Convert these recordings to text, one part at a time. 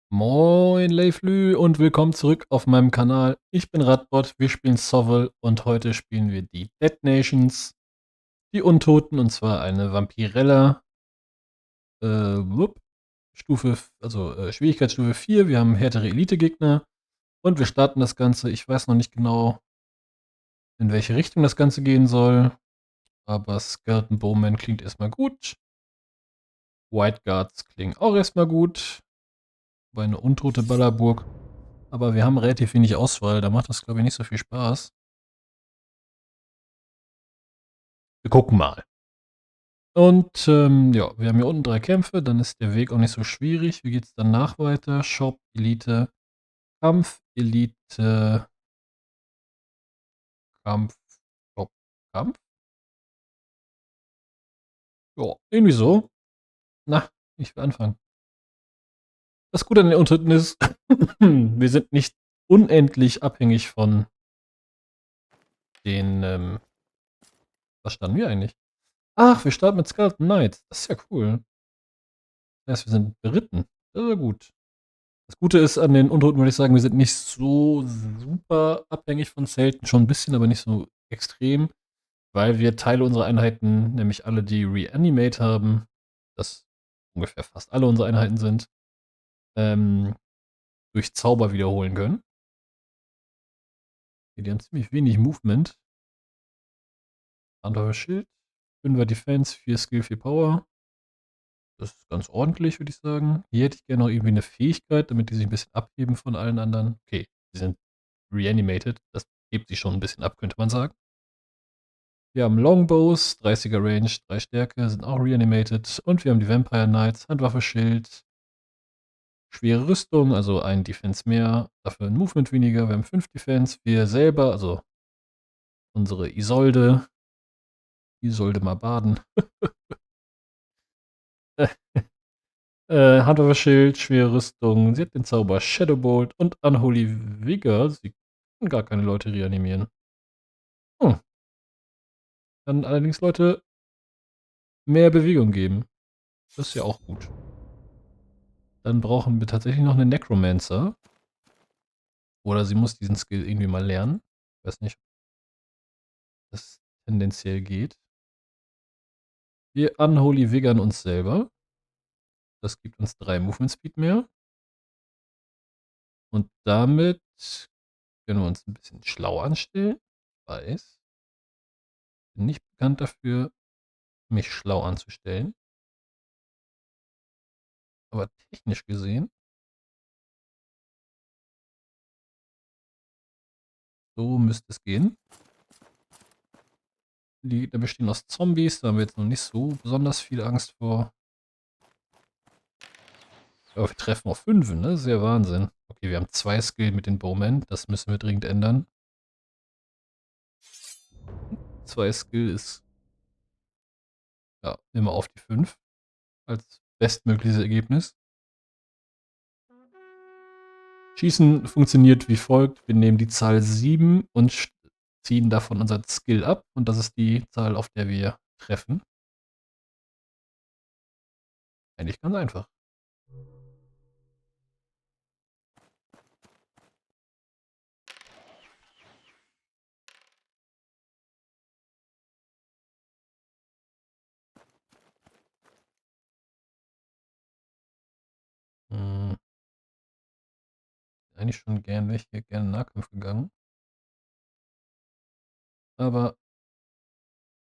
Moin Leiflü und willkommen zurück auf meinem Kanal. Ich bin Radbot, wir spielen Sovel und heute spielen wir die Dead Nations, die Untoten, und zwar eine Vampirella, wupp, Schwierigkeitsstufe 4. Wir haben härtere Elite-Gegner und wir starten das Ganze. Ich weiß noch nicht genau, in welche Richtung das Ganze gehen soll, aber Skeleton Bowman klingt erstmal gut. White Guards klingen auch erstmal gut, bei eine untote Ballerburg. Aber wir haben relativ wenig Auswahl, da macht das, glaube ich, nicht so viel Spaß. Wir gucken mal. Und ja, wir haben hier unten 3 Kämpfe, dann ist der Weg auch nicht so schwierig. Wie geht es danach weiter? Shop, Elite, Kampf, Elite, Kampf, Shop, Kampf? Ja, irgendwie so. Na, ich will anfangen. Das Gute an den Untoten ist, wir sind nicht unendlich abhängig von den, was standen wir eigentlich? Ach, wir starten mit Skeleton Knights. Das ist ja cool. Das heißt, wir sind beritten. Das ist ja gut. Das Gute ist an den Untoten, würde ich sagen, wir sind nicht so super abhängig von Zelten, schon ein bisschen, aber nicht so extrem, weil wir Teile unserer Einheiten, nämlich alle, die Reanimate haben, das ungefähr fast alle unsere Einheiten sind, ähm, durch Zauber wiederholen können. Okay, die haben ziemlich wenig Movement. Anderer Schild, 5er Defense, 4 Skill, 4 Power. Das ist ganz ordentlich, würde ich sagen. Hier hätte ich gerne noch irgendwie eine Fähigkeit, damit die sich ein bisschen abheben von allen anderen. Okay, die sind reanimated. Das hebt sich schon ein bisschen ab, könnte man sagen. Wir haben Longbows, 30er Range, 3 Stärke, sind auch reanimated. Und wir haben die Vampire Knights, Handwaffe, Schild, schwere Rüstung, also ein Defense mehr, dafür ein Movement weniger. Wir haben 5 Defense. Wir selber, also unsere Isolde mal baden. Handwaffe, Schild, schwere Rüstung. Sie hat den Zauber Shadowbolt und Unholy Vigor. Sie kann gar keine Leute reanimieren. Hm. Kann allerdings Leute mehr Bewegung geben. Das ist ja auch gut. Dann brauchen wir tatsächlich noch einen Necromancer. Oder sie muss diesen Skill irgendwie mal lernen. Ich weiß nicht, ob das tendenziell geht. Wir Unholy Vigern uns selber. Das gibt uns 3 Movement Speed mehr. Und damit können wir uns ein bisschen schlau anstellen. Weiß. Bin nicht bekannt dafür, mich schlau anzustellen. Aber technisch gesehen, so müsste es gehen. Die Gegner bestehen aus Zombies, da haben wir jetzt noch nicht so besonders viel Angst vor. Aber wir treffen auf 5, ne? Das ist ja Wahnsinn. Okay, wir haben 2 Skill mit den Bowmen, das müssen wir dringend ändern. 2 Skill ist ja immer auf die 5 als bestmögliches Ergebnis. Schießen funktioniert wie folgt. Wir nehmen die Zahl 7 und ziehen davon unser Skill ab. Und das ist die Zahl, auf der wir treffen. Eigentlich ganz einfach. Hm, eigentlich schon wäre ich hier gerne Nahkampf gegangen. Aber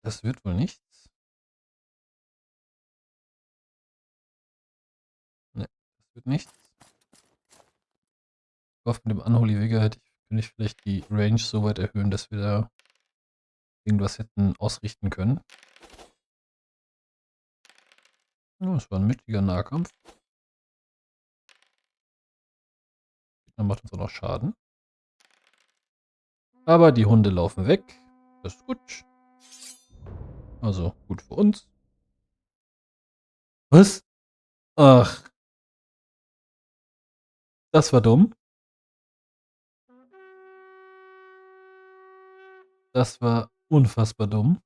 das wird wohl nichts. Ne, das wird nichts. Ich hoffe, mit dem Unholy Vigor könnte ich vielleicht die Range so weit erhöhen, dass wir da irgendwas hätten ausrichten können. Ja, das war ein mittliger Nahkampf. Dann macht uns auch noch Schaden. Aber die Hunde laufen weg. Das ist gut. Also gut für uns. Was? Ach, das war dumm. Das war unfassbar dumm.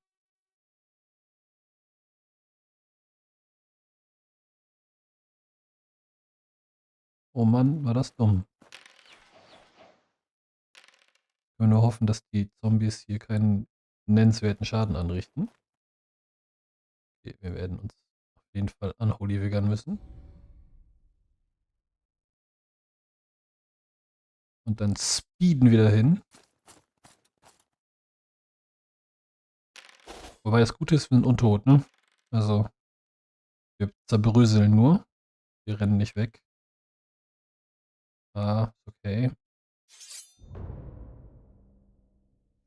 Oh Mann, war das dumm. Ich will nur hoffen, dass die Zombies hier keinen nennenswerten Schaden anrichten. Okay, wir werden uns auf jeden Fall unholivigern müssen. Und dann speeden wir dahin. Wobei das Gute ist, wir sind untot, ne? Also, wir zerbröseln nur. Wir rennen nicht weg. Ah, okay.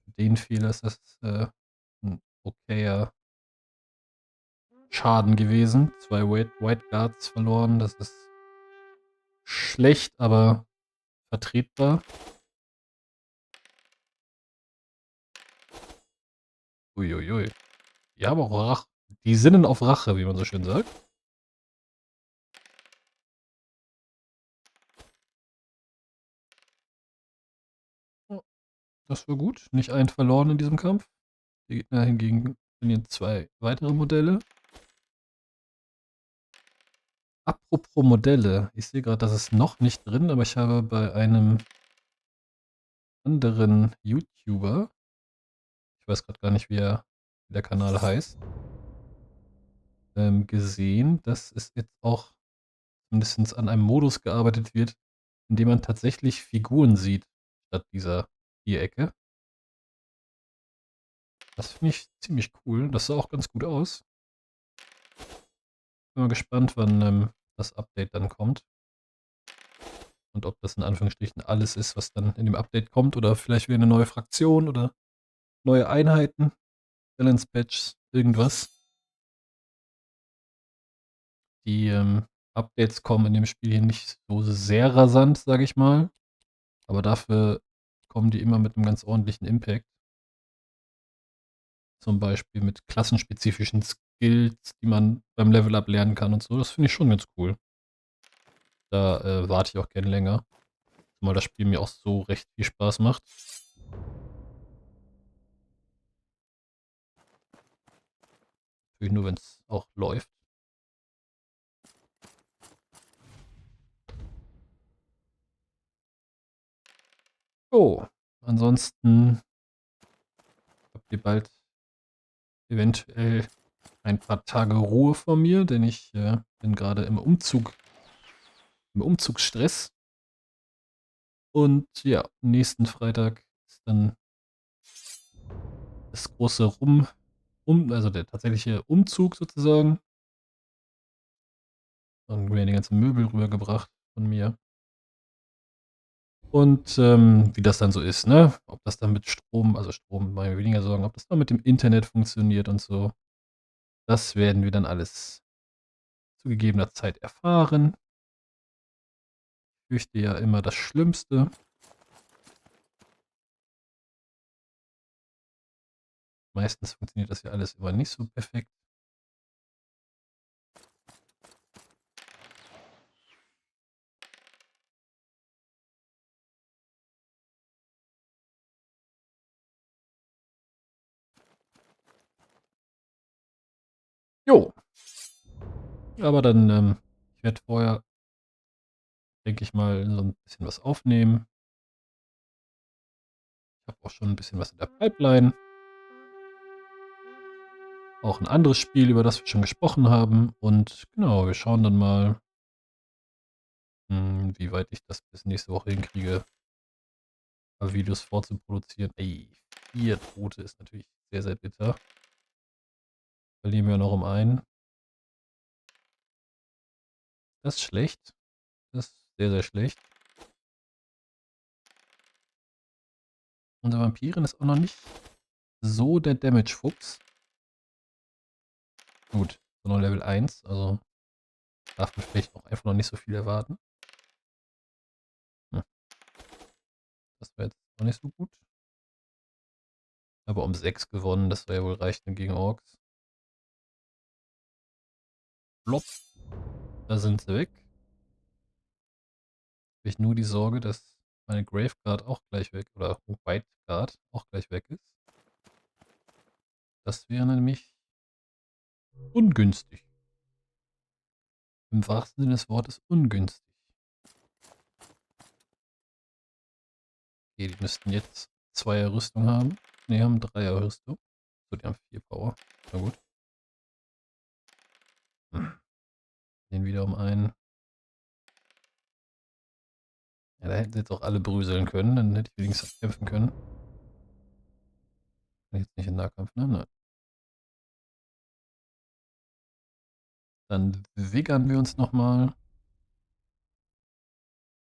Für den Fehler ist das ein okayer Schaden gewesen. 2 White Guards verloren. Das ist schlecht, aber vertretbar. Uiuiui. Die haben auch Rache. Die sinnen auf Rache, wie man so schön sagt. Ja, das war gut. Nicht einen verloren in diesem Kampf. Die Gegner hingegen verlieren 2 weitere Modelle. Apropos Modelle. Ich sehe gerade, das ist noch nicht drin, aber ich habe bei einem anderen YouTuber, ich weiß gerade gar nicht, wie der Kanal heißt, gesehen, dass es jetzt auch mindestens an einem Modus gearbeitet wird, in dem man tatsächlich Figuren sieht, statt dieser Vierecke. Das finde ich ziemlich cool. Das sah auch ganz gut aus. Bin mal gespannt, wann das Update dann kommt. Und ob das in Anführungsstrichen alles ist, was dann in dem Update kommt. Oder vielleicht wieder eine neue Fraktion oder neue Einheiten. Balance Patches, irgendwas. Die Updates kommen in dem Spiel hier nicht so sehr rasant, sage ich mal. Aber dafür kommen die immer mit einem ganz ordentlichen Impact. Zum Beispiel mit klassenspezifischen Skills, die man beim Level-Up lernen kann und so. Das finde ich schon ganz cool. Da warte ich auch gern länger. Zumal das Spiel mir auch so recht viel Spaß macht. Natürlich nur, wenn es auch läuft. Oh, ansonsten habt ihr bald eventuell ein paar Tage Ruhe von mir, denn ich bin gerade im Umzugsstress. Und ja, nächsten Freitag ist dann das große also der tatsächliche Umzug sozusagen. Dann werden die ganzen Möbel rübergebracht von mir. Und wie das dann so ist, ne? Ob das dann mit Strom, also Strom mache ich mir weniger Sorgen, ob das dann mit dem Internet funktioniert und so. Das werden wir dann alles zu gegebener Zeit erfahren. Ich fürchte ja immer das Schlimmste. Meistens funktioniert das ja alles immer nicht so perfekt. Jo, aber dann, ich werde vorher, denke ich mal, so ein bisschen was aufnehmen. Ich habe auch schon ein bisschen was in der Pipeline. Auch ein anderes Spiel, über das wir schon gesprochen haben. Und genau, wir schauen dann mal, wie weit ich das bis nächste Woche hinkriege, paar Videos vorzuproduzieren. Ey, 4 Tote ist natürlich sehr, sehr bitter. Verlieren wir noch um einen. Das ist schlecht. Das ist sehr, sehr schlecht. Unser Vampirin ist auch noch nicht so der Damage-Fuchs. Gut, so noch Level 1, also darf man vielleicht auch einfach noch nicht so viel erwarten. Hm, das war jetzt auch nicht so gut. Aber um 6 gewonnen, das soll ja wohl reichen gegen Orks. Blopp, da sind sie weg. Habe ich nur die Sorge, dass meine Graveguard auch gleich weg, oder White Guard auch gleich weg ist. Das wäre nämlich ungünstig. Im wahrsten Sinne des Wortes ungünstig. Okay, die müssten jetzt 2er Rüstung haben. Ne, haben 3er Rüstung. So, die haben 4 Power. Na gut. Den wieder um einen. Ja, da hätten sie jetzt auch alle bröseln können, dann hätte ich wenigstens kämpfen können. Jetzt nicht in Nahkampf, ne? Nein. Dann wiggern wir uns nochmal.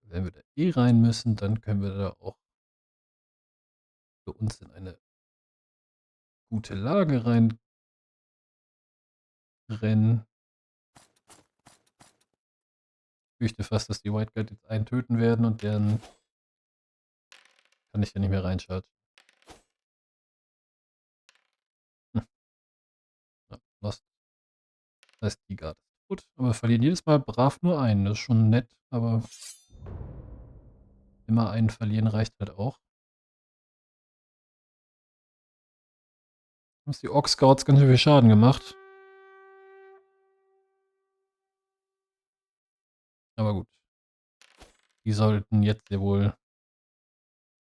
Wenn wir da eh rein müssen, dann können wir da auch für uns in eine gute Lage reinrennen. Ich fürchte fast, dass die White Guard jetzt einen töten werden und dann kann ich ja nicht mehr reinschalten. Hm. Ja, lost. Das heißt, die Guard ist gut, aber wir verlieren jedes Mal brav nur einen. Das ist schon nett, aber immer einen verlieren reicht halt auch. Haben die Orc Scouts ganz schön viel Schaden gemacht. Aber gut. Die sollten jetzt ja wohl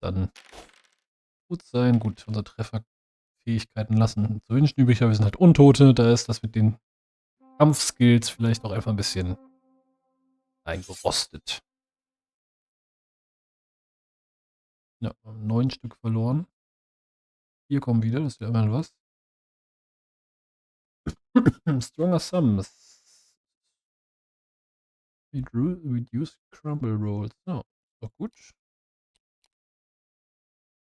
dann gut sein. Gut, unsere Trefferfähigkeiten lassen zu wünschen übrig, aber wir sind halt Untote. Da ist das mit den Kampfskills vielleicht auch einfach ein bisschen eingerostet. Ja, 9 Stück verloren. 4 kommen wieder, das ist ja immerhin was. Stronger Sums. Reduce Crumble Rolls. Ja, doch gut.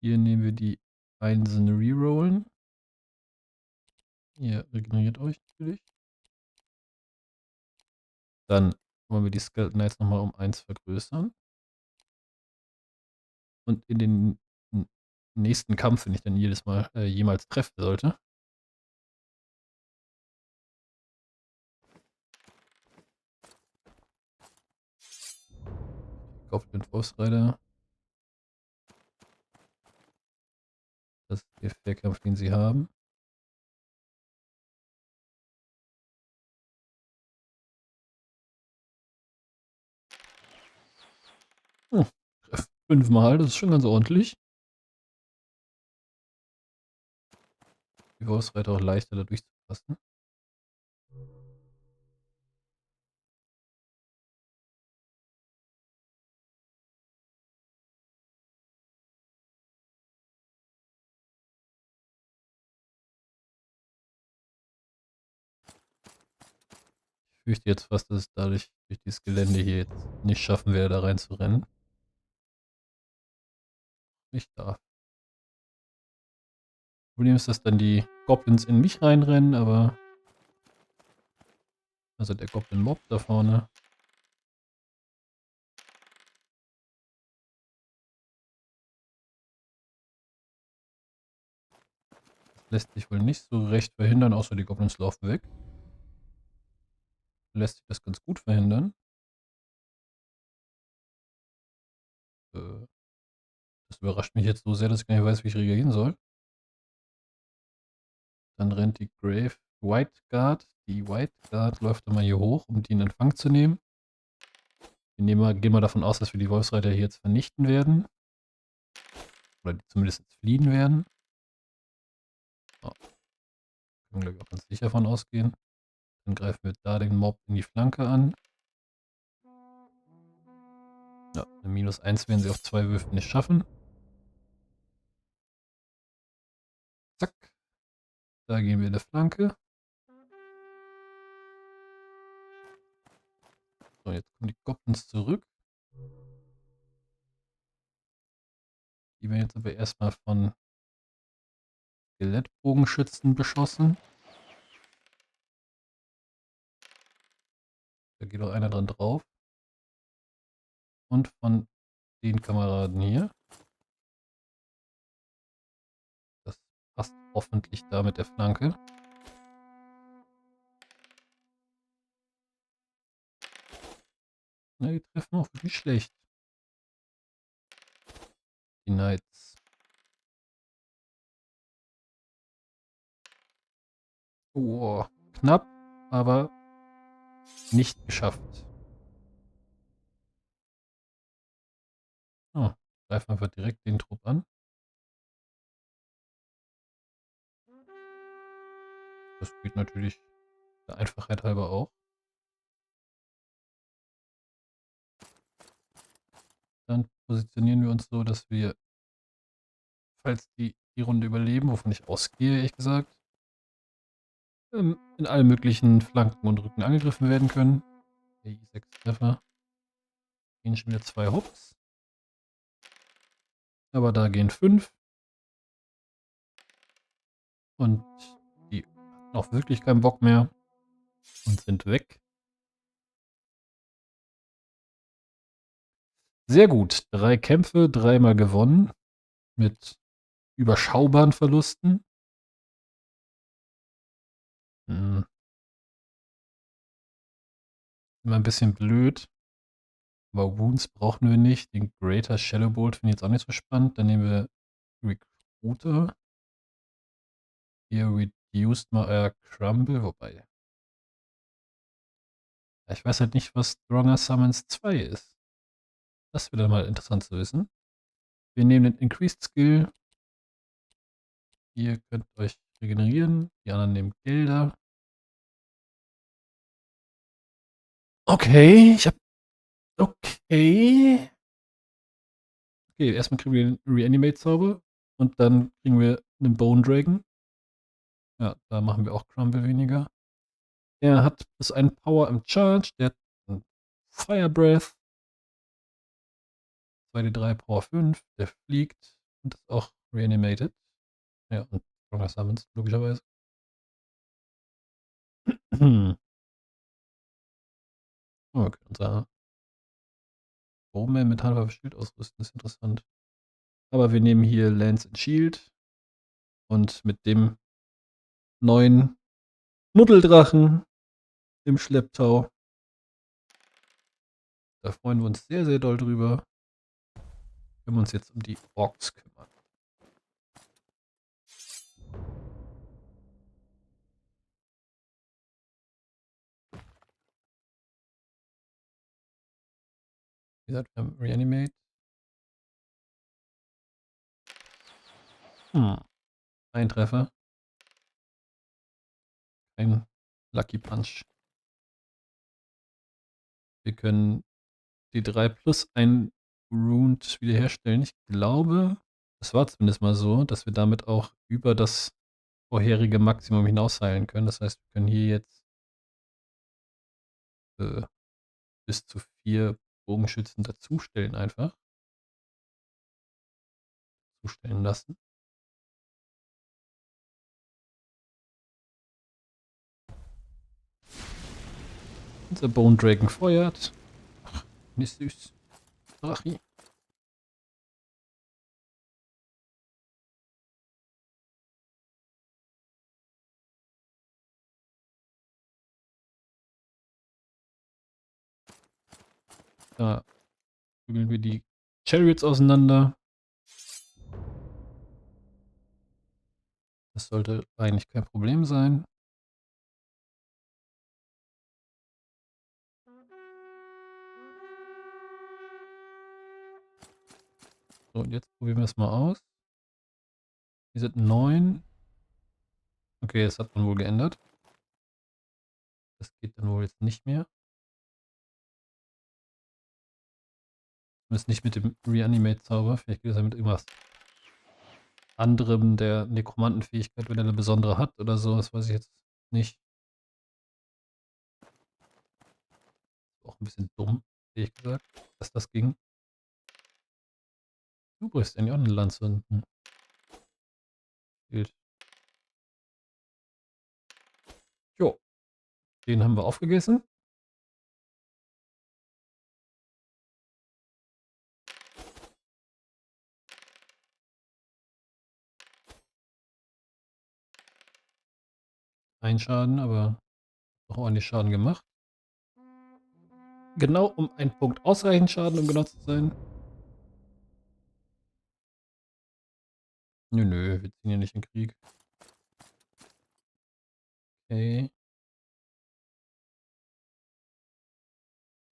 Hier nehmen wir die Einsen Rerollen. Ihr regeneriert euch natürlich. Dann wollen wir die Skeleton Knights nochmal um 1 vergrößern. Und in den nächsten Kampf, wenn ich dann jedes Mal jemals treffen sollte. Goblin Force Rider. Das ist der Fährkampf, den sie haben. Oh, 5-mal, das ist schon ganz ordentlich. Die Force Rider auch leichter da durchzupassen. Ich fürchte jetzt fast, dass ich dadurch durch dieses Gelände hier jetzt nicht schaffen werde, da rein zu rennen. Nicht da. Problem ist, dass dann die Goblins in mich reinrennen, aber also der Goblin Mob da vorne. Das lässt sich wohl nicht so recht verhindern, außer die Goblins laufen weg. Lässt sich das ganz gut verhindern. Das überrascht mich jetzt so sehr, dass ich gar nicht weiß, wie ich reagieren soll. Dann rennt die White Guard. Die White Guard läuft dann mal hier hoch, um die in Empfang zu nehmen. Wir gehen mal davon aus, dass wir die Wolfsreiter hier jetzt vernichten werden. Oder die zumindest jetzt fliehen werden. Oh. Können wir, glaube ich, auch ganz sicher davon ausgehen. Dann greifen wir da den Mob in die Flanke an. Ja, eine -1 werden sie auf 2 Würfen nicht schaffen. Zack. Da gehen wir in die Flanke. So, jetzt kommen die Goblins zurück. Die werden jetzt aber erstmal von Skelettbogenschützen beschossen. Da geht auch einer dran drauf. Und von den Kameraden hier. Das passt hoffentlich da mit der Flanke. Na, die treffen auch wirklich schlecht. Die Knights. Oh, knapp, aber nicht geschafft. Oh, Greifen einfach direkt den Trupp an. Das geht natürlich der Einfachheit halber auch. Dann positionieren wir uns so, dass wir, falls die Runde überleben, wovon ich ausgehe, ehrlich gesagt, in allen möglichen Flanken und Rücken angegriffen werden können. Okay, 6 Treffer. Gehen schon wieder 2 Hops. Aber da gehen 5. Und die hatten auch wirklich keinen Bock mehr und sind weg. Sehr gut. 3 Kämpfe, 3-mal gewonnen. Mit überschaubaren Verlusten. Hm, immer ein bisschen blöd. Aber Wounds brauchen wir nicht. Den Greater Shadowbolt finde ich jetzt auch nicht so spannend. Dann nehmen wir Recruiter. Ihr reduced mal euer Crumble. Wobei. Ich weiß halt nicht, was Stronger Summons 2 ist. Das wäre dann mal interessant zu wissen. Wir nehmen den Increased Skill. Ihr könnt euch regenerieren. Die anderen nehmen Gelder. Okay, ich hab. Okay. Okay, erstmal kriegen wir den Reanimate-Zauber. Und dann kriegen wir einen Bone Dragon. Ja, da machen wir auch Crumble weniger. Er hat bis einen Power im Charge. Der hat einen Fire Breath. 2d3 Power 5. Der fliegt. Und ist auch reanimated. Ja, und Stronger Summons, logischerweise. Okay, unser Bowman mit Handwaffe Schild ausrüsten ist interessant. Aber wir nehmen hier Lance and Shield. Und mit dem neuen Muddeldrachen im Schlepptau. Da freuen wir uns sehr, sehr doll drüber. Können wir uns jetzt um die Orks kümmern. Wie gesagt, wir haben Reanimate. Ein Treffer. Ein Lucky Punch. Wir können die 3 plus ein Wound wiederherstellen. Ich glaube, es war zumindest mal so, dass wir damit auch über das vorherige Maximum hinaus heilen können. Das heißt, wir können hier jetzt bis zu 4 Bogenschützen dazustellen einfach. Zustellen lassen. Unser Bone Dragon feuert. Ach, nicht süß. Drachi. Da bügeln wir die Chariots auseinander. Das sollte eigentlich kein Problem sein. So, und jetzt probieren wir es mal aus. Wir sind 9. Okay, das hat man wohl geändert. Das geht dann wohl jetzt nicht mehr. Zumindest nicht mit dem Reanimate-Zauber. Vielleicht geht es ja mit irgendwas anderem der Nekromantenfähigkeit, wenn er eine besondere hat oder so. Das weiß ich jetzt nicht. Auch ein bisschen dumm, ehrlich gesagt, dass das ging. Du brichst eigentlich auch eine Lanze. Gilt. Jo, den haben wir aufgegessen. Ein Schaden, aber auch ordentlich Schaden gemacht. Genau um einen Punkt ausreichend Schaden, um genau zu sein. Nö, wir ziehen ja nicht in Krieg. Okay.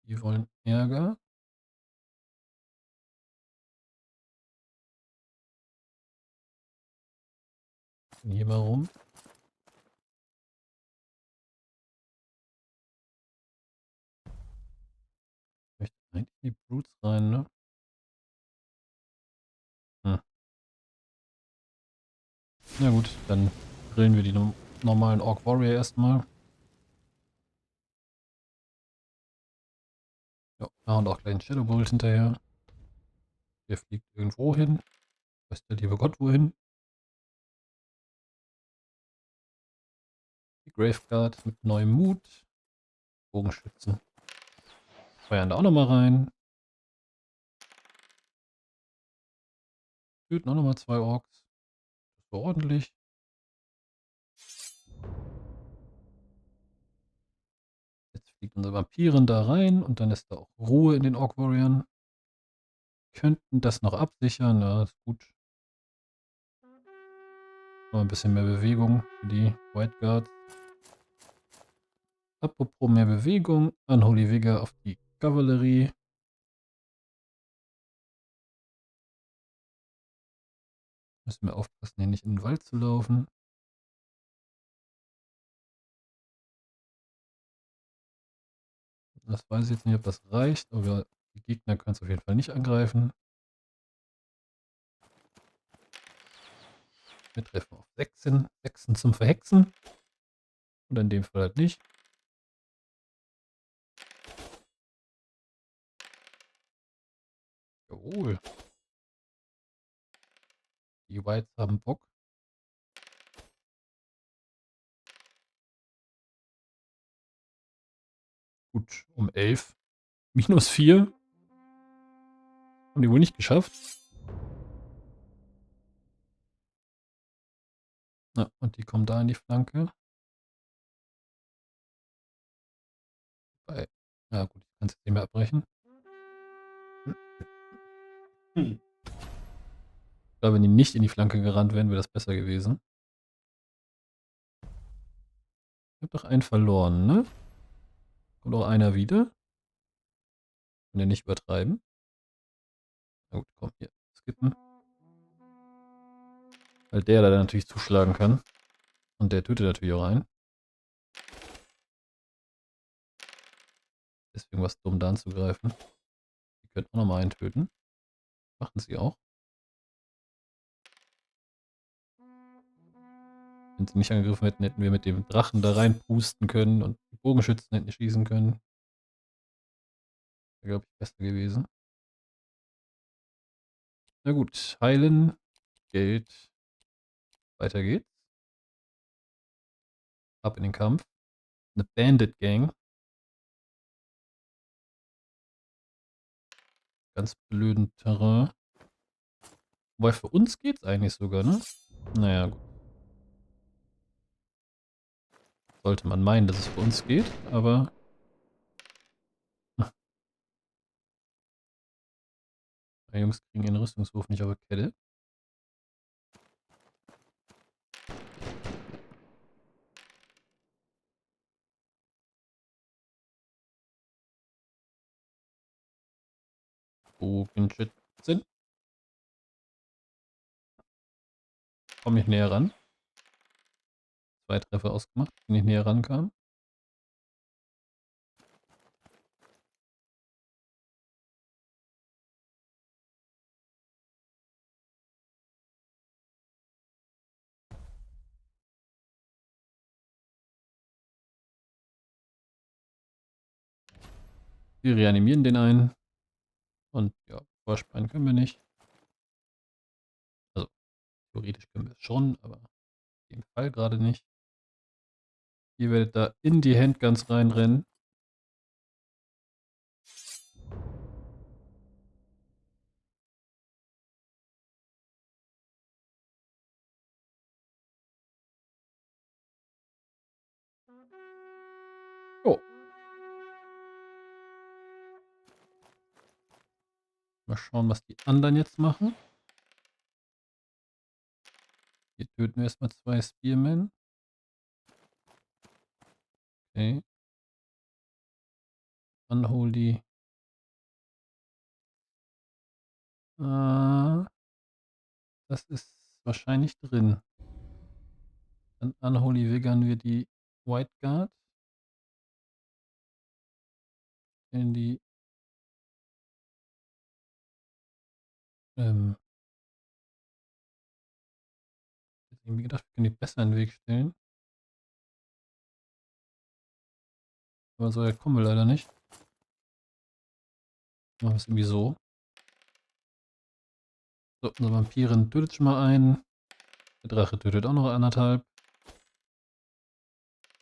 Die wollen Ärger. Hier mal rum. Ich möchte eigentlich in die Brutes rein, ne? Hm. Na gut, dann grillen wir die normalen Orc Warrior erstmal. Ja, und auch gleich einen Shadow Bolt hinterher. Der fliegt irgendwo hin. Weiß der liebe Gott wohin. Die Graveguard mit neuem Mut. Bogenschützen. Feuern da auch nochmal rein. Töten auch nochmal 2 Orks. Das war ordentlich. Jetzt fliegt unser Vampiren da rein und dann ist da auch Ruhe in den Orc Warriors. Könnten das noch absichern. Ja, ist gut. Noch ein bisschen mehr Bewegung für die White Guards. Apropos mehr Bewegung. Unholy Vigor auf die Kavallerie. Müssen wir aufpassen, hier nicht in den Wald zu laufen. Das weiß ich jetzt nicht, ob das reicht, aber die Gegner können es auf jeden Fall nicht angreifen. Wir treffen auf 16. 16 zum Verhexen. Und in dem Fall halt nicht. Jawohl. Die Whites haben Bock. Gut, um 11. -4. Haben die wohl nicht geschafft. Na, und die kommen da in die Flanke. Ja gut, ich kann es jetzt nicht mehr abbrechen. Ich glaube, wenn die nicht in die Flanke gerannt wären, wäre das besser gewesen. Ich habe doch einen verloren, ne? Kommt auch einer wieder. Kann der nicht übertreiben. Na gut, komm, hier. Skippen. Weil der da natürlich zuschlagen kann. Und der tötet natürlich auch einen. Deswegen war es dumm, da anzugreifen. Die könnten auch nochmal einen töten. Machen sie auch. Wenn sie nicht angegriffen hätten, hätten wir mit dem Drachen da reinpusten können und die Bogenschützen hätten schießen können. Wäre, glaube ich, besser gewesen. Na gut, heilen, Geld. Weiter geht's. Ab in den Kampf. Eine Bandit Gang. Ganz blöden Terrain. Wobei für uns geht's eigentlich sogar, ne? Naja, gut. Sollte man meinen, dass es für uns geht, aber... Die Jungs kriegen ihren Rüstungswurf nicht auf die Kette. Bogenschützen. Komm nicht näher ran. 2 Treffer ausgemacht, die nicht näher rankamen. Wir reanimieren den einen. Und ja, vorspannen können wir nicht. Also, theoretisch können wir es schon, aber in dem Fall gerade nicht. Ihr werdet da in die Handguns reinrennen. Jo. Mal schauen, was die anderen jetzt machen. Hier töten wir erstmal 2 Spearmen. Okay. Unholy. Das ist wahrscheinlich drin. Dann Unholy Vigern wir die White Guard in die ich hätte irgendwie gedacht, wir können die besser in den Weg stellen. Aber so weit kommen wir leider nicht. Machen wir es irgendwie so. So, unsere Vampirin tötet schon mal einen. Der Drache tötet auch noch 1,5.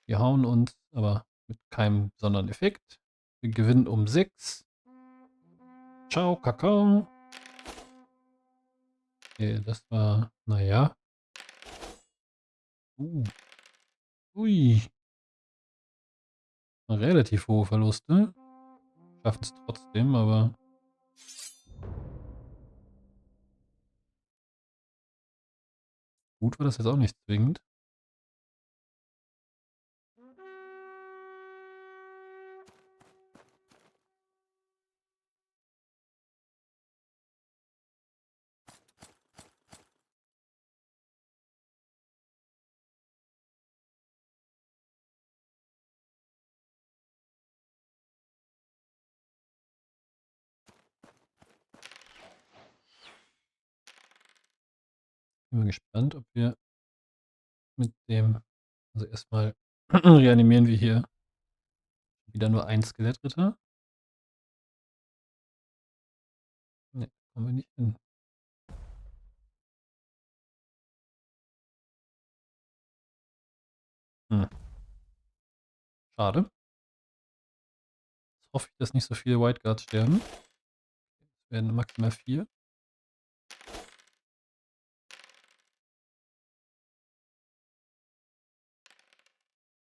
Wir hauen uns, aber mit keinem besonderen Effekt. Wir gewinnen um 6. Ciao, Kakao. Okay, das war, naja. Ui. Relativ hohe Verluste. Schaffen es trotzdem, aber gut war das jetzt auch nicht zwingend. Bin mal gespannt, ob wir mit dem, also erstmal reanimieren wir hier wieder nur einen Skelettritter. Ne, kommen wir nicht hin. Hm. Schade. Jetzt hoffe ich, dass nicht so viele White Guards sterben. Es werden maximal 4.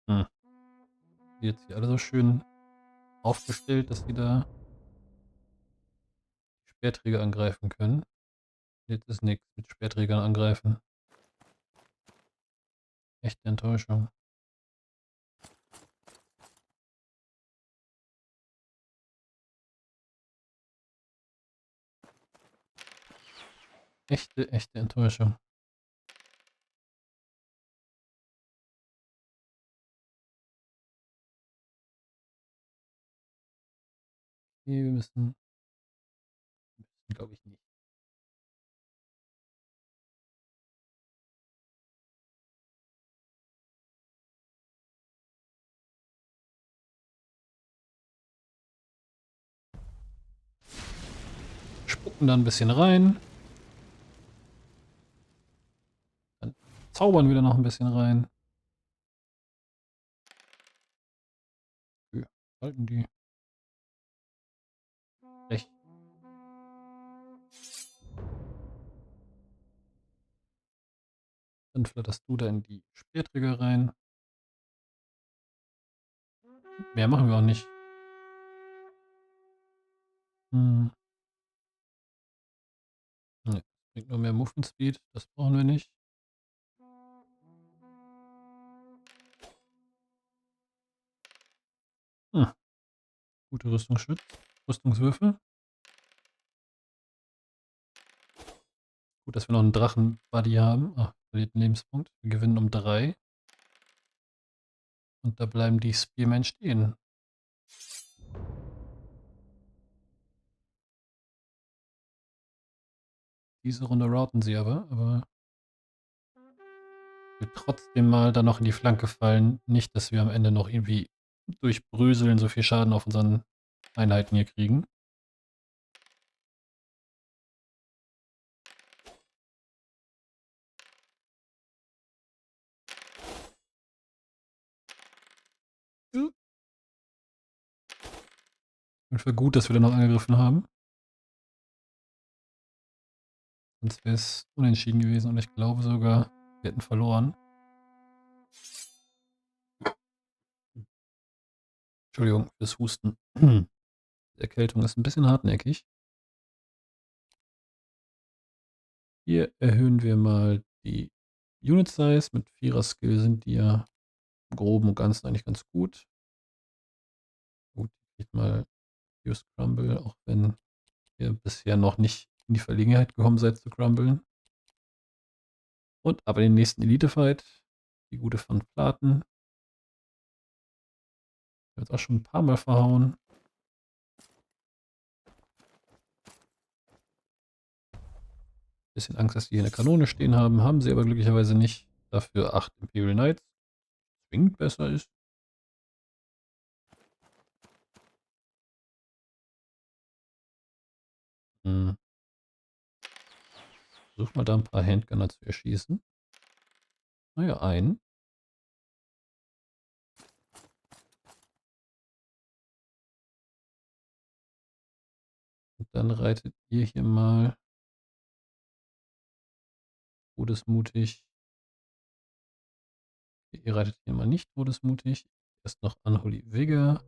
Hm. Die jetzt hier alle so schön aufgestellt, dass sie da die Speerträger angreifen können. Jetzt ist nichts mit Speerträgern angreifen. Echte Enttäuschung. Echte Enttäuschung. Nee, wir müssen glaube ich nicht. Spucken da ein bisschen rein. Dann zaubern wir da noch ein bisschen rein. Okay, halten die. Recht. Dann flatterst du da in die Speerträger rein. Mehr machen wir auch nicht. Hm. Ne, bringt nur mehr Movement Speed. Das brauchen wir nicht. Hm. Gute Rüstungsschutz. Rüstungswürfel. Gut, dass wir noch einen Drachen-Buddy haben. Ach, verliert einen Lebenspunkt. Wir gewinnen um 3. Und da bleiben die Spearmen stehen. Diese Runde routen sie aber wir trotzdem mal dann noch in die Flanke fallen. Nicht, dass wir am Ende noch irgendwie durch Bröseln so viel Schaden auf unseren Einheiten hier kriegen. Und wäre gut, dass wir da noch angegriffen haben. Sonst wäre es unentschieden gewesen und ich glaube sogar, wir hätten verloren. Entschuldigung fürs Husten. Die Erkältung ist ein bisschen hartnäckig. Hier erhöhen wir mal die Unit Size. Mit 4er Skill sind die ja im Groben und Ganzen eigentlich ganz gut. Gut, kriegt mal Use Crumble, auch wenn ihr bisher noch nicht in die Verlegenheit gekommen seid zu crumblen. Und aber den nächsten Elite-Fight. Die gute Van Platen. Wird auch schon ein paar Mal verhauen. Bisschen Angst, dass die hier eine Kanone stehen haben. Haben sie aber glücklicherweise nicht. Dafür 8 Imperial Knights. Zwingend besser ist. Hm. Versuch mal da ein paar Handgunner zu erschießen. Naja, einen. Und dann reitet ihr hier mal todesmutig. Ihr reitet hier mal nicht todesmutig. Erst noch Unholy Vigor.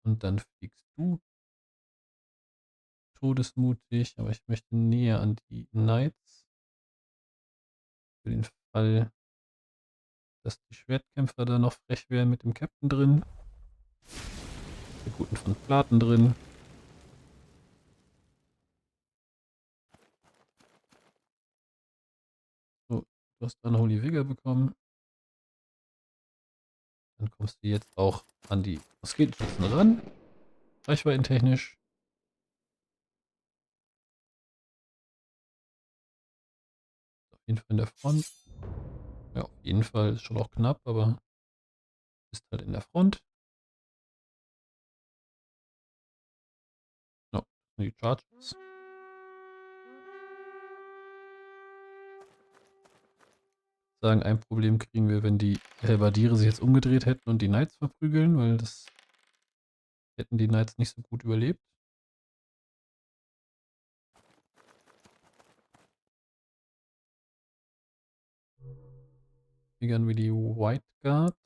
Und dann fliegst du todesmutig. Aber ich möchte näher an die Knights. Für den Fall, dass die Schwertkämpfer da noch frech wären mit dem Captain drin. Der guten von Platen drin. So, du hast Unholy Vigor bekommen. Dann kommst du jetzt auch an die Musketenschützen ran. Reichweitentechnisch. Auf jeden Fall in der Front. Ja, auf jeden Fall ist schon auch knapp, aber ist halt in der Front. Ja, die Charges. Sagen, ein Problem kriegen wir, wenn die Helbardiere sich jetzt umgedreht hätten und die Knights verprügeln, weil das hätten die Knights nicht so gut überlebt. Figern wir die White Guard.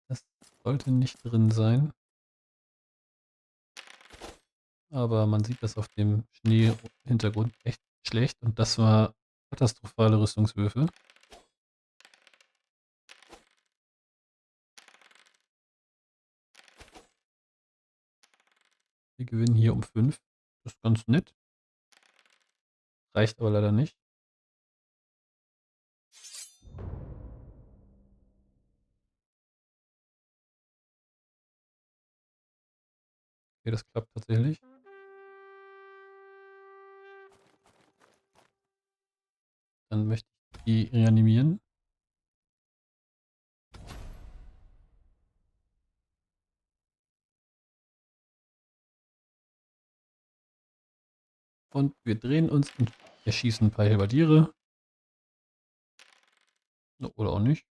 Das sollte nicht drin sein. Aber man sieht das auf dem Schneehintergrund echt schlecht. Und das war katastrophale Rüstungswürfe. Wir gewinnen hier um 5. Das ist ganz nett. Reicht aber leider nicht. Okay, das klappt tatsächlich. Dann möchte ich die reanimieren. Und wir drehen uns und erschießen ein paar Helbardiere. Oder auch nicht.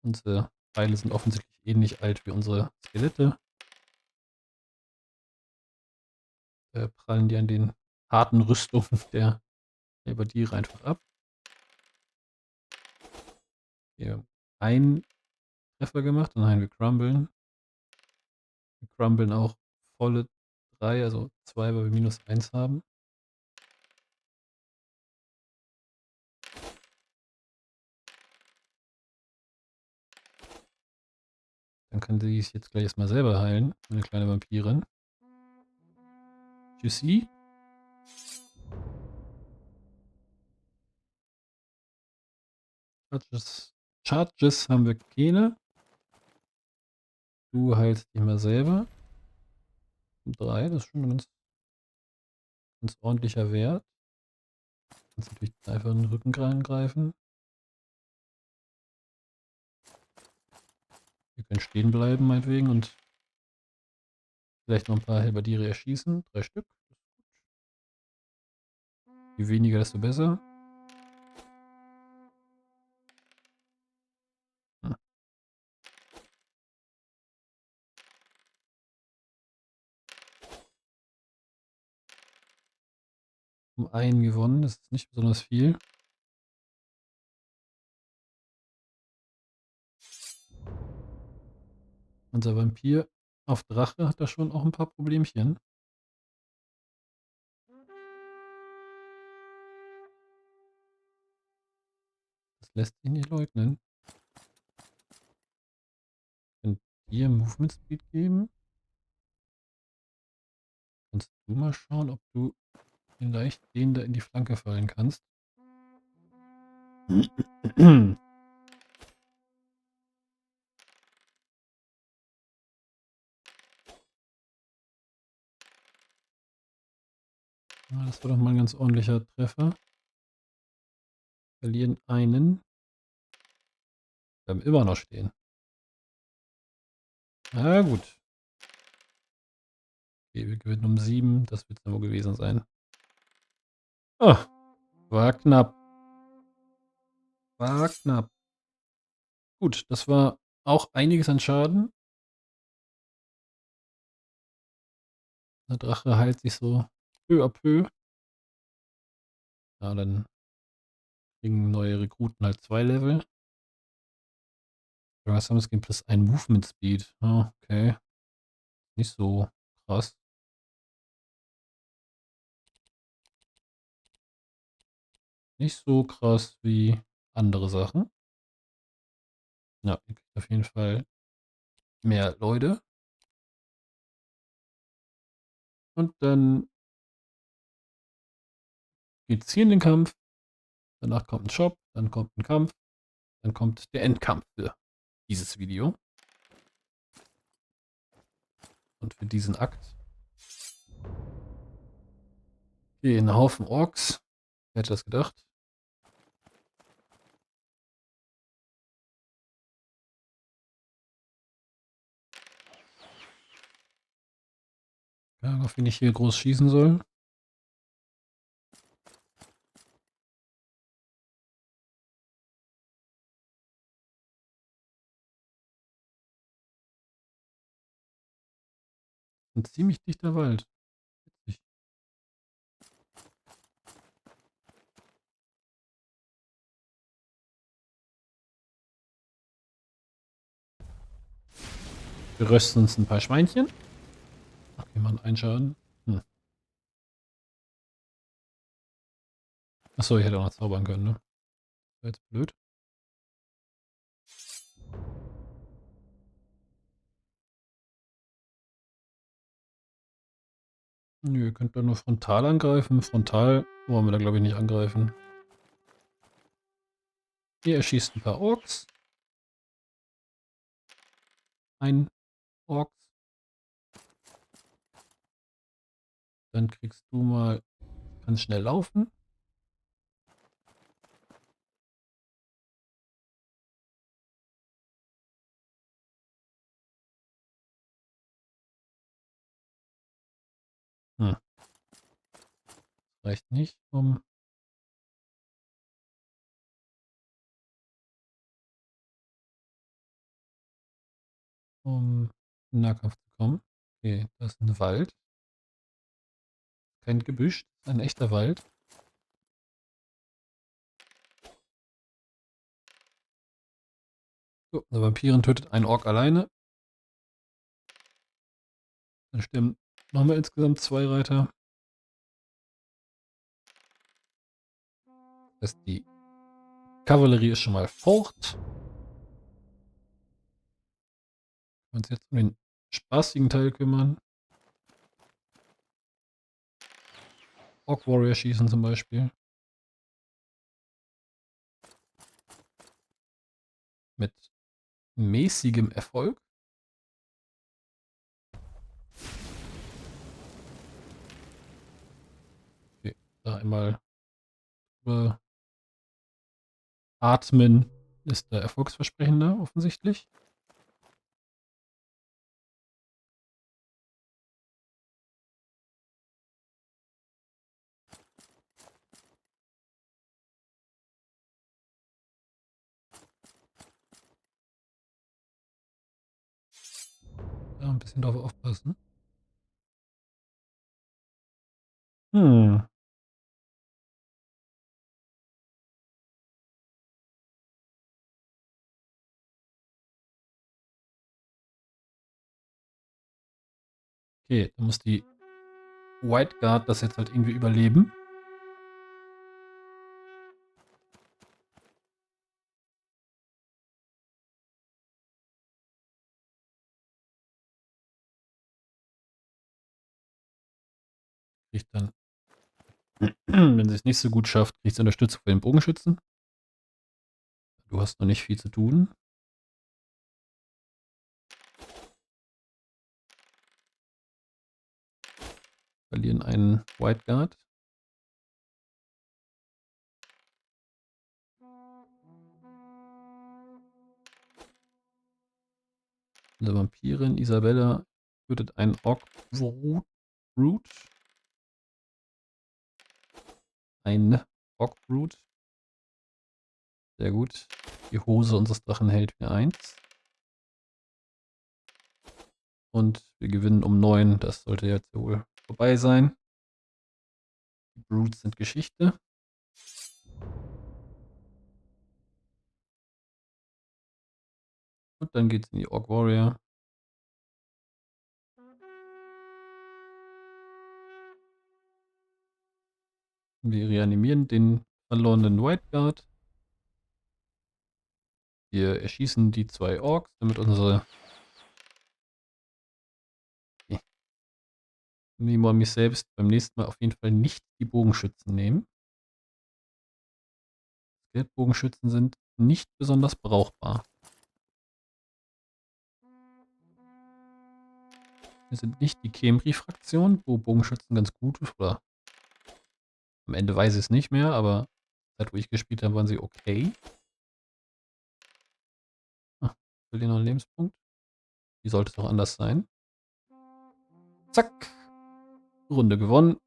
Unsere Pfeile sind offensichtlich ähnlich alt wie unsere Skelette. Prallen die an den harten Rüstungen der Helbardiere einfach ab. Wir haben einen Treffer gemacht und nein, wir crumblen. Wir crumblen auch volle 3, also 2, weil wir -1 haben. Dann kann sie sich jetzt gleich erstmal selber heilen, meine kleine Vampirin. Tschüssi. Charges haben wir keine. Du heilst dich mal selber. 3, das ist schon ein ganz ordentlicher Wert. Kannst natürlich einfach in den Rücken reingreifen. Wir können stehen bleiben, meinetwegen, und vielleicht noch ein paar Helbardiere erschießen. 3 Stück. Je weniger, desto besser. Hm. Um einen gewonnen, das ist nicht besonders viel. Unser Vampir Auf Drache hat er schon auch ein paar Problemchen. Das lässt sich nicht leugnen. Könnt ihr Movement Speed geben? Kannst du mal schauen, ob du vielleicht den da in die Flanke fallen kannst? Ja, das war doch mal ein ganz ordentlicher Treffer. Verlieren einen. Bleiben immer noch stehen. Na gut. Okay, wir gewinnen um 7. Das wird es wohl gewesen sein. Ah, war knapp. War knapp. Gut, das war auch einiges an Schaden. Der Drache heilt sich so peu à peu. Ja, dann kriegen neue Rekruten halt 2 Level. Was haben wir jetzt plus 1 Movement Speed. Ah, okay. Nicht so krass. Nicht so krass wie andere Sachen. Ja, ihr kriegt auf jeden Fall mehr Leute. Und dann geht's hier in den Kampf. Danach kommt ein Shop, dann kommt ein Kampf, dann kommt der Endkampf für dieses Video. Und für diesen Akt. Okay, ein Haufen Orks. Wer hätte das gedacht? Ja, auf wen ich hier groß schießen soll. Ein ziemlich dichter Wald. Witzig. Wir rösten uns ein paar Schweinchen. Okay, machen einen Schaden. Achso, ich hätte auch noch zaubern können, ne? War jetzt blöd. Nö, ihr könnt da nur frontal angreifen. Frontal wollen wir da, glaube ich, nicht angreifen. Ihr erschießt ein paar Orks. Ein Orks. Dann kriegst du mal ganz schnell laufen. Hm. Reicht nicht, um in den Nahkampf zu kommen. Okay, da ist ein Wald. Kein Gebüsch, das ist ein echter Wald. So, eine Vampirin tötet einen Ork alleine. Dann stimmen nochmal insgesamt 2 Reiter. Das heißt, die Kavallerie ist schon mal fort. Wir uns jetzt um den spaßigen Teil kümmern. Ork Warrior schießen zum Beispiel. Mit mäßigem Erfolg. Okay, da einmal atmen ist der erfolgsversprechender offensichtlich. Da ein bisschen drauf aufpassen. Hm. Okay, dann muss die White Guard das jetzt halt irgendwie überleben. Kriegt dann, wenn sie es nicht so gut schafft, kriegt sie Unterstützung für den Bogenschützen. Du hast noch nicht viel zu tun. Verlieren einen White Guard. Eine Vampirin, Isabella, tötet einen Orc Brute. Ein Orc Brute. Sehr gut. Die Hose unseres Drachen hält mir 1. Und wir gewinnen um 9. Das sollte jetzt wohl vorbei sein. Die Brutes sind Geschichte. Und dann geht's in die Orc Warrior. Wir reanimieren den verlorenen White Guard. Wir erschießen die 2 Orks, damit unsere Nemo und mich selbst beim nächsten Mal auf jeden Fall nicht die Bogenschützen nehmen. Geldbogenschützen sind nicht besonders brauchbar. Wir sind nicht die Khemri-Fraktion, wo Bogenschützen ganz gut ist. Oder am Ende weiß ich es nicht mehr, aber seit wo ich gespielt habe, waren sie okay. Ah, ich will hier noch einen Lebenspunkt. Wie sollte es auch anders sein? Zack. Runde gewonnen.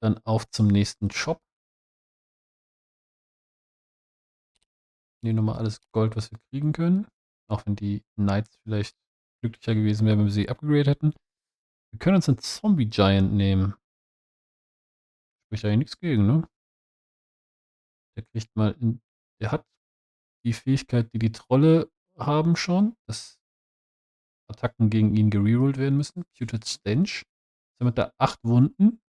Dann auf zum nächsten Shop. Nehmen nochmal alles Gold, was wir kriegen können. Auch wenn die Knights vielleicht glücklicher gewesen wären, wenn wir sie upgradet hätten. Wir können uns einen Zombie Giant nehmen. Spricht eigentlich nichts gegen, ne? Der kriegt mal in, der hat die Fähigkeit, die die Trolle haben schon, dass Attacken gegen ihn gererollt werden müssen. Puted Stench. Damit da 8 Wunden.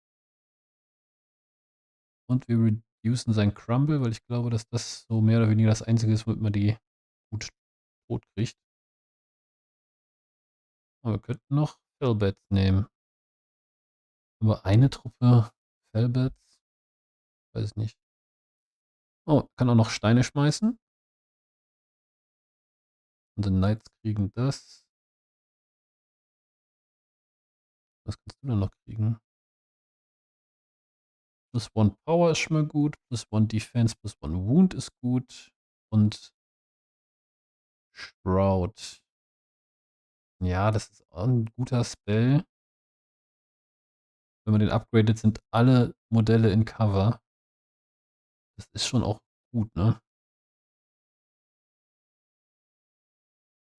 Und wir reducen sein Crumble, weil ich glaube, dass das so mehr oder weniger das Einzige ist, womit man die gut tot kriegt. Aber wir könnten noch Fellbats nehmen. Aber eine Truppe Fellbats? Weiß ich nicht. Oh, kann auch noch Steine schmeißen. Unsere Knights kriegen das. Was kannst du denn noch kriegen? Plus 1 Power ist schon mal gut. Plus 1 Defense, plus 1 Wound ist gut. Und Shroud. Ja, das ist auch ein guter Spell. Wenn man den upgradet, sind alle Modelle in Cover. Das ist schon auch gut, ne?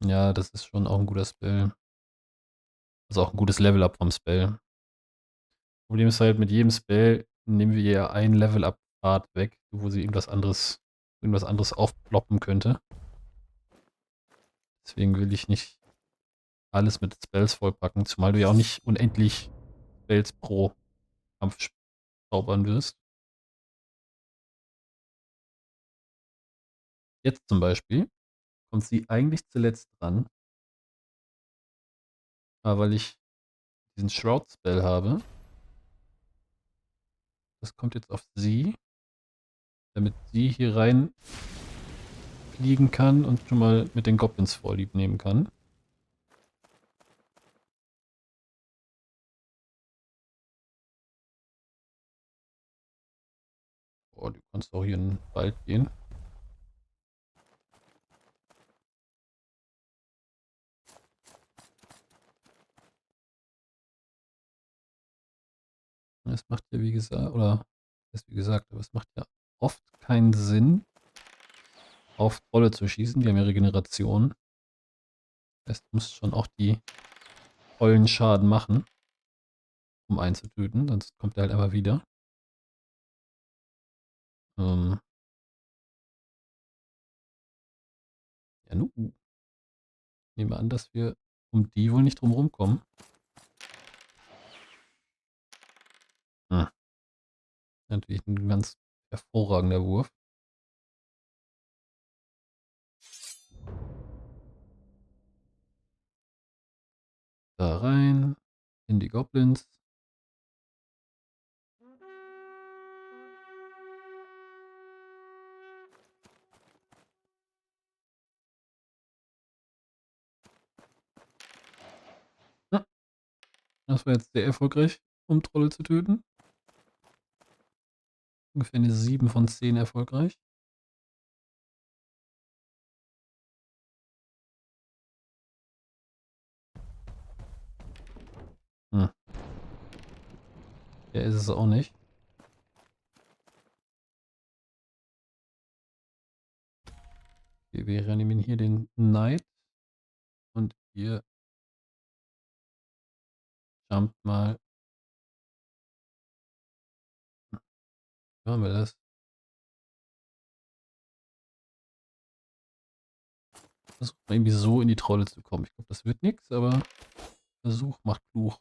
Ja, das ist schon auch ein guter Spell. Das ist auch ein gutes Level-Up vom Spell. Problem ist halt, mit jedem Spell nehmen wir ja ein Level-Up-Part weg, wo sie irgendwas anderes aufploppen könnte. Deswegen will ich nicht alles mit Spells vollpacken, zumal du ja auch nicht unendlich Spells pro Kampf zaubern wirst. Jetzt zum Beispiel kommt sie eigentlich zuletzt dran, aber weil ich diesen Shroud-Spell habe, das kommt jetzt auf sie, damit sie hier rein fliegen kann und schon mal mit den Goblins Vorlieb nehmen kann. Oh, du kannst auch hier in den Wald gehen. Es macht ja wie gesagt, oder ist wie gesagt, aber es macht ja oft keinen Sinn, auf Trolle zu schießen. Die haben ja Regeneration. Das heißt, du musst schon auch die vollen Schaden machen, um einen zu töten, sonst kommt er halt einfach wieder. Ähm, ja, nu. Nehmen wir an, dass wir Um die wohl nicht drum rumkommen. Hm. Natürlich ein ganz hervorragender Wurf. Da rein. In die Goblins. Ja, das war jetzt sehr erfolgreich, um Trolle zu töten. Ungefähr eine 7 von 10 erfolgreich. Hm. Der ist es auch nicht. Okay, wir reanimieren hier den Knight. Und ihr jumpt mal. Wie machen wir das? Versucht mal irgendwie so in die Trolle zu kommen. Ich glaube, das wird nichts, aber Versuch macht Fluch.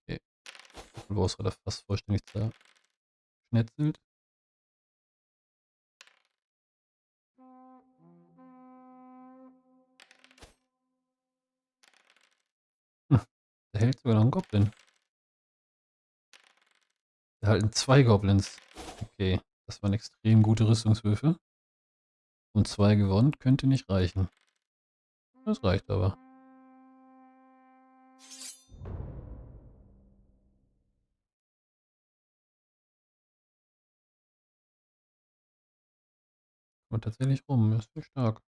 Okay. Der Boss hat er fast vollständig zerschnetzelt. Hm. Der hält sogar noch einen Goblin. Da halten 2 Goblins. Okay, das waren extrem gute Rüstungswürfe. Und 2 gewonnen, könnte nicht reichen. Das reicht aber. Und tatsächlich rum, ist viel stark.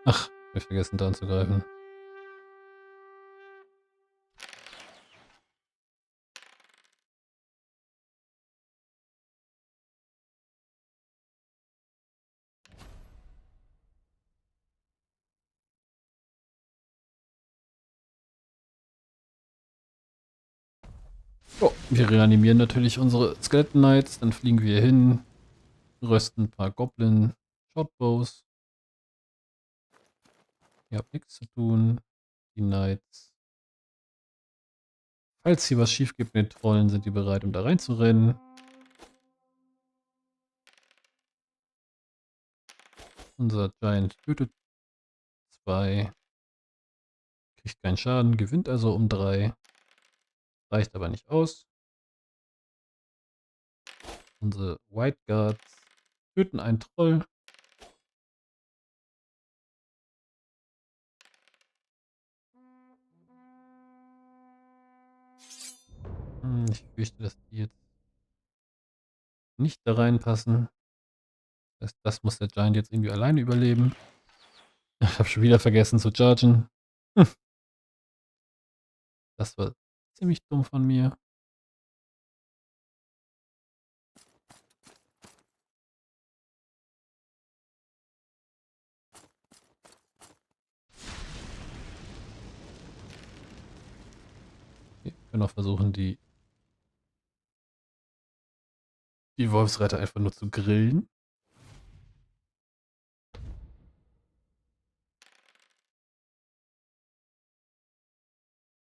Ach, hab ich vergessen da anzugreifen. Oh, wir reanimieren natürlich unsere Skeleton Knights, dann fliegen wir hin, rösten ein paar Goblin Shotbows. Ihr habt nichts zu tun. Die Knights. Falls hier was schief geht mit Trollen, sind die bereit, um da reinzurennen. Unser Giant tötet 2. Kriegt keinen Schaden, gewinnt also um 3. Reicht aber nicht aus. Unsere White Guards töten einen Troll. Ich fürchte, dass die jetzt nicht da reinpassen. Das muss der Giant jetzt irgendwie alleine überleben. Ich habe schon wieder vergessen zu chargen. Das war ziemlich dumm von mir. Wir können auch versuchen, die Wolfsreiter einfach nur zu grillen.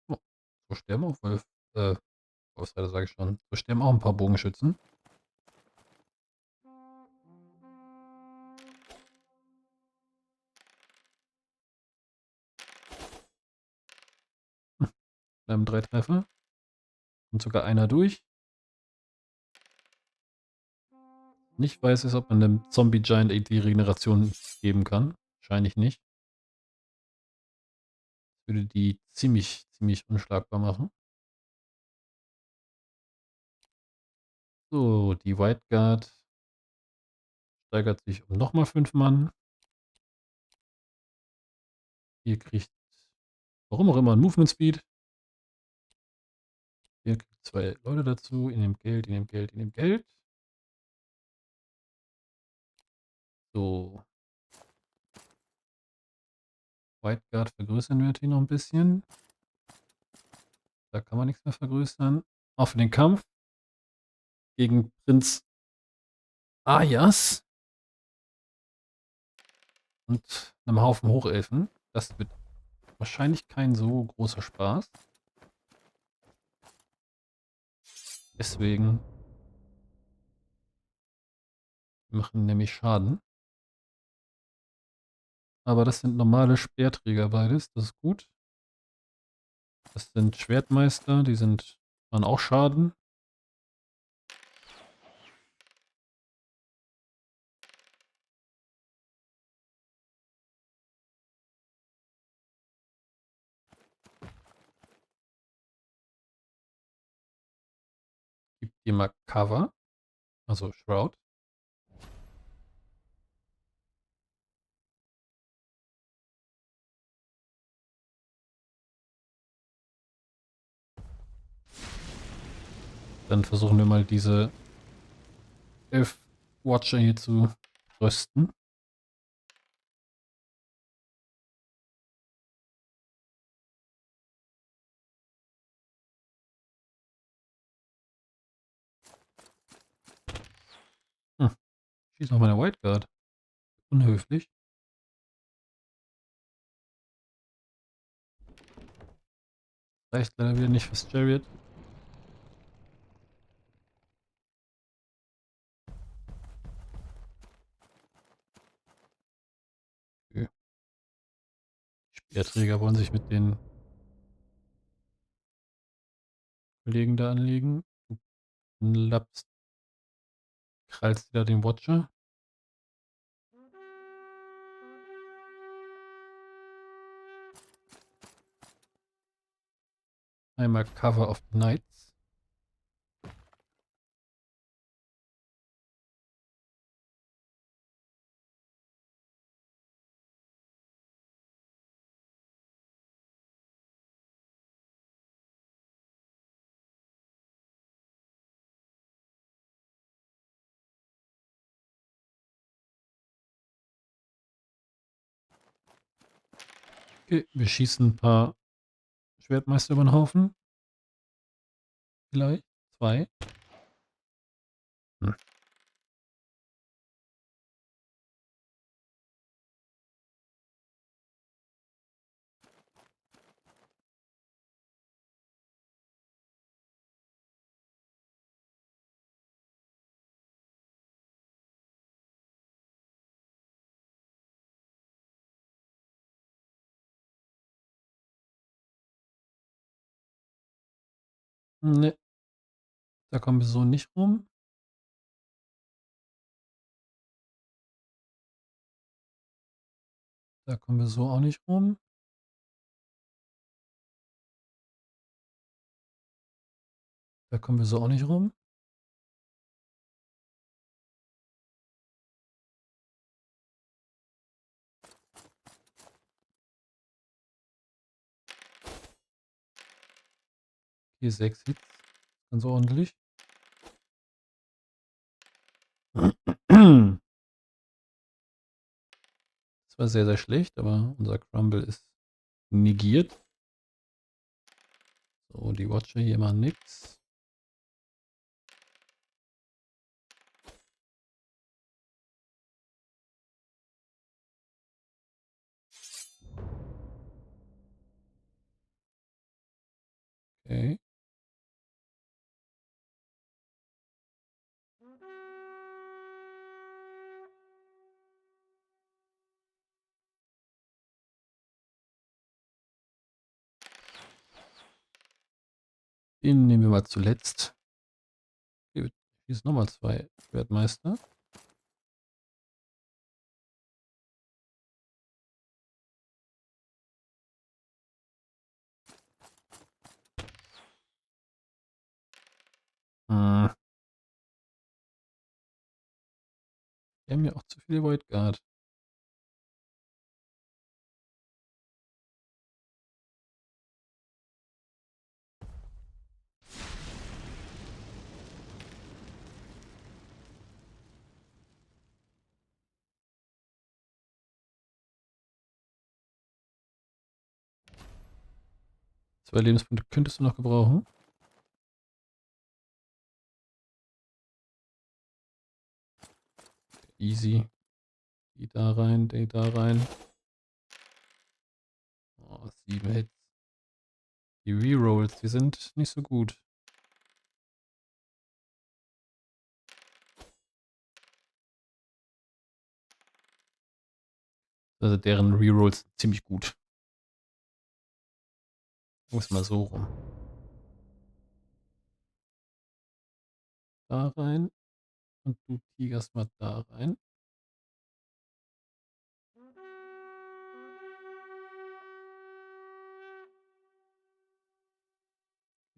Oh, so sterben auch Wolfsreiter sage ich schon. So sterben auch ein paar Bogenschützen. Bleiben 3 Treffer. Und sogar einer durch. Nicht weiß ist, ob man dem Zombie-Giant die Regeneration geben kann. Wahrscheinlich nicht. Das würde die ziemlich, ziemlich unschlagbar machen. So, die White Guard steigert sich um nochmal 5 Mann. Ihr kriegt, warum auch immer, ein Movement Speed. Ihr kriegt 2 Leute dazu. Ihr nehmt Geld, ihr nehmt Geld, ihr nehmt Geld. So. White Guard vergrößern wir natürlich noch ein bisschen. Da kann man nichts mehr vergrößern. Auch für den Kampf gegen Prinz Ayas und einem Haufen Hochelfen. Das wird wahrscheinlich kein so großer Spaß. Deswegen machen nämlich Schaden. Aber das sind normale Speerträger beides, das ist gut. Das sind Schwertmeister, die machen auch Schaden. Gibt dir mal Cover, also Shroud. Dann versuchen wir mal diese 11 Watcher hier zu rösten. Hm, schieß auf meine White Guard. Unhöflich. Reicht leider wieder nicht fürs Chariot. Okay. Die Speerträger wollen sich mit den Kollegen da anlegen. Du lappst, krallst wieder den Watcher. Einmal Cover of the Knights. Okay, wir schießen ein paar Schwertmeister über den Haufen. Vielleicht. 2. Hm. Ne, da kommen wir so nicht rum. Da kommen wir so auch nicht rum. Da kommen wir so auch nicht rum. Hier 6 Hits. Ganz ordentlich. Das war sehr, sehr schlecht, aber unser Crumble ist negiert. So, die Watcher hier machen nix. Okay. Den nehmen wir mal zuletzt. Hier ist nochmal 2 Schwertmeister. Hm. Wir haben ja auch zu viel White Guard. Zwei Lebenspunkte könntest du noch gebrauchen. Easy. Die da rein, die da rein. 7 Hits. Die Rerolls, die sind nicht so gut. Also deren Rerolls sind ziemlich gut. Muss mal so rum. Da rein. Und du tigerst mal da rein.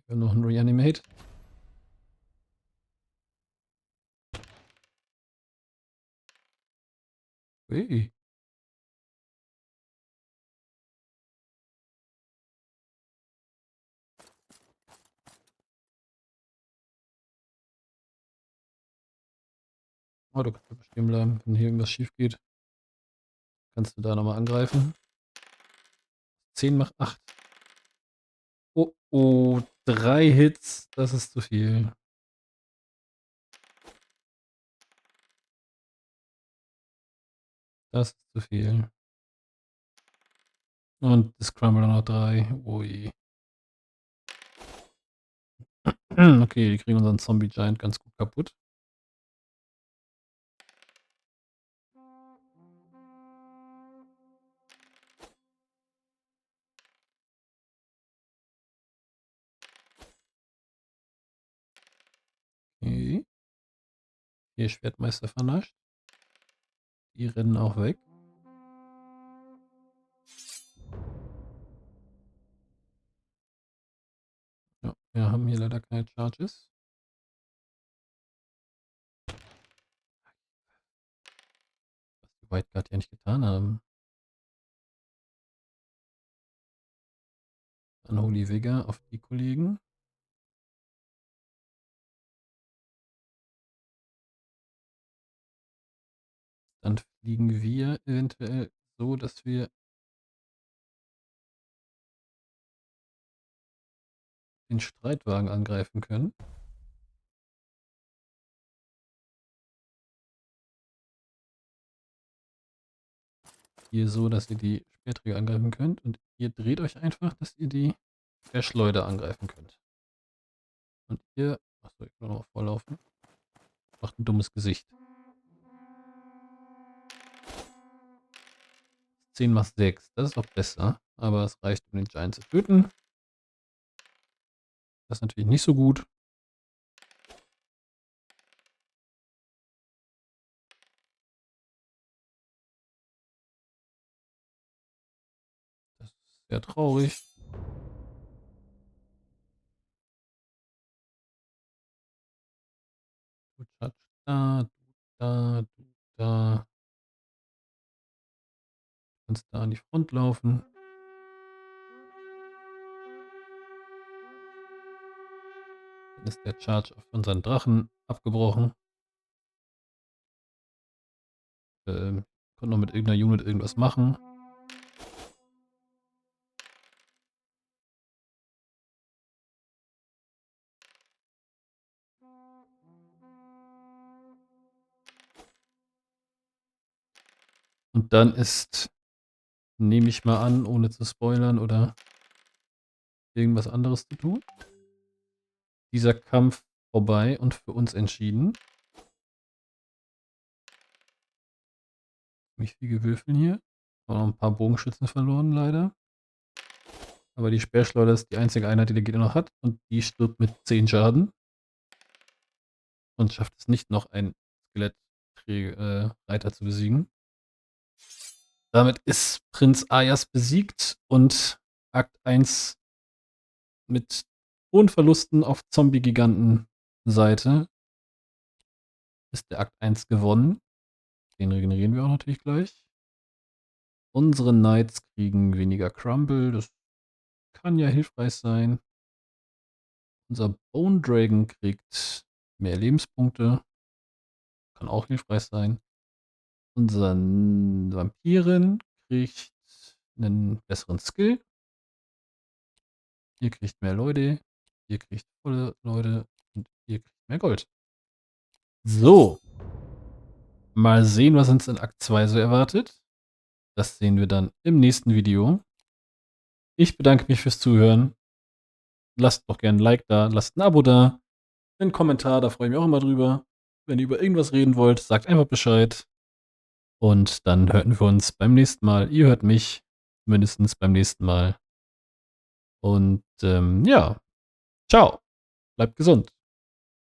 Wir haben noch einen Reanimate. Ui. Oh, du kannst aber stehen bleiben, wenn hier irgendwas schief geht. Kannst du da nochmal angreifen. 10 macht 8. Oh, oh, 3 Hits. Das ist zu viel. Das ist zu viel. Und das Crumbler noch 3. Ui. Okay, die kriegen unseren Zombie Giant ganz gut kaputt. Okay. Hier Schwertmeister vernascht. Die rennen auch weg. Ja, wir haben hier leider keine Charges. Was die White Guard ja nicht getan haben. Dann Holy Vigor auf die Kollegen. Dann fliegen wir eventuell so, dass wir den Streitwagen angreifen können. Hier so, dass ihr die Speerträger angreifen könnt. Und ihr dreht euch einfach, dass ihr die Schleuder angreifen könnt. Und ihr... Achso, ich will noch mal vorlaufen. Macht ein dummes Gesicht. 10 macht 6. Das ist auch besser. Aber es reicht, um den Giant zu töten. Das ist natürlich nicht so gut. Das ist sehr traurig. Du touch da, du da, du da. Du kannst da an die Front laufen. Dann ist der Charge auf unseren Drachen abgebrochen. Konnte noch mit irgendeiner Unit irgendwas machen. Und dann ist, nehme ich mal an, ohne zu spoilern oder irgendwas anderes zu tun, dieser Kampf vorbei und für uns entschieden. Nicht viel gewürfeln hier. Auch noch ein paar Bogenschützen verloren, leider. Aber die Speerschleuder ist die einzige Einheit, die der Gegner noch hat. Und die stirbt mit 10 Schaden. Und schafft es nicht, noch einen Skelettreiter zu besiegen. Damit ist Prinz Ayas besiegt und Akt 1 mit hohen Verlusten auf Zombie-Giganten-Seite ist der Akt 1 gewonnen. Den regenerieren wir auch natürlich gleich. Unsere Knights kriegen weniger Crumble. Das kann ja hilfreich sein. Unser Bone Dragon kriegt mehr Lebenspunkte. Kann auch hilfreich sein. Unser Vampirin kriegt einen besseren Skill. Ihr kriegt mehr Leute. Ihr kriegt volle Leute. Und ihr kriegt mehr Gold. So. Mal sehen, was uns in Akt 2 so erwartet. Das sehen wir dann im nächsten Video. Ich bedanke mich fürs Zuhören. Lasst doch gerne ein Like da, lasst ein Abo da, einen Kommentar, da freue ich mich auch immer drüber. Wenn ihr über irgendwas reden wollt, sagt einfach Bescheid. Und dann hören wir uns beim nächsten Mal. Ihr hört mich mindestens beim nächsten Mal. Und ja, ciao, bleibt gesund.